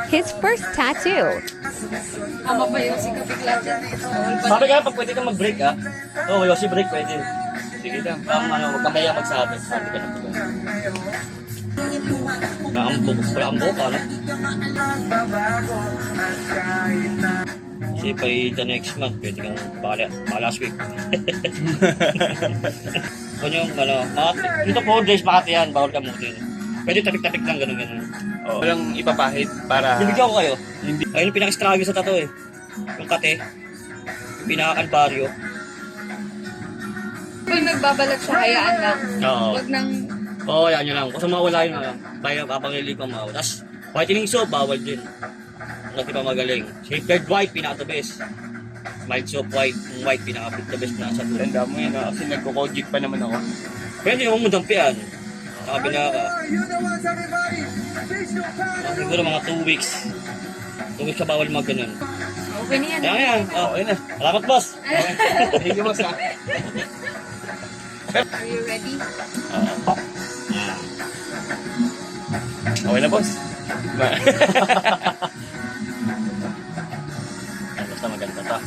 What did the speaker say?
his first tattoo. Ama pa yung si kabigla dyan. Sabi ka, pag pwede kang mag-break ah. Oo, Yossi break pwede. Sige lang. Huwag kang kaya magsabi. Sabi ka na po. Naambok ka, no? Kasi pa the next month, pwede kang baka last week. Kung yung, dito 4 days Makati yan, bawal ka mutin. Pwede tapik-tapik lang, gano'n. Oh. Walang ipapahid para... Bibigyan ko kayo. Hindi. Ayun yung pinaka-struggle sa tattoo eh. Yung kate, yung pinaka-kalbaryo. Kung nagbabalat siya, hayaan lang. Oo. Huwag nang... Oo, yan yun lang. Kung mawala yun lang. Kaya kapangili pa mawala. Tapos, whitening soap, bawal din. Kung di pa magaling. Safeguard white, pinaka-the best. Mild soap white, yung white, pinaka-the best na sa tulad. Tanda mo yun, kasi nagko-kojic pa naman ako. Pwede yung mudampian. Saka pinaka. Siguro mga 2 weeks. 2 weeks ka bawal mag ganun. Okay na yan. Yan. Okay na. Salamat, boss. Thank you, boss, ha? Are you ready? Okay na, boss. Basta maganda ta.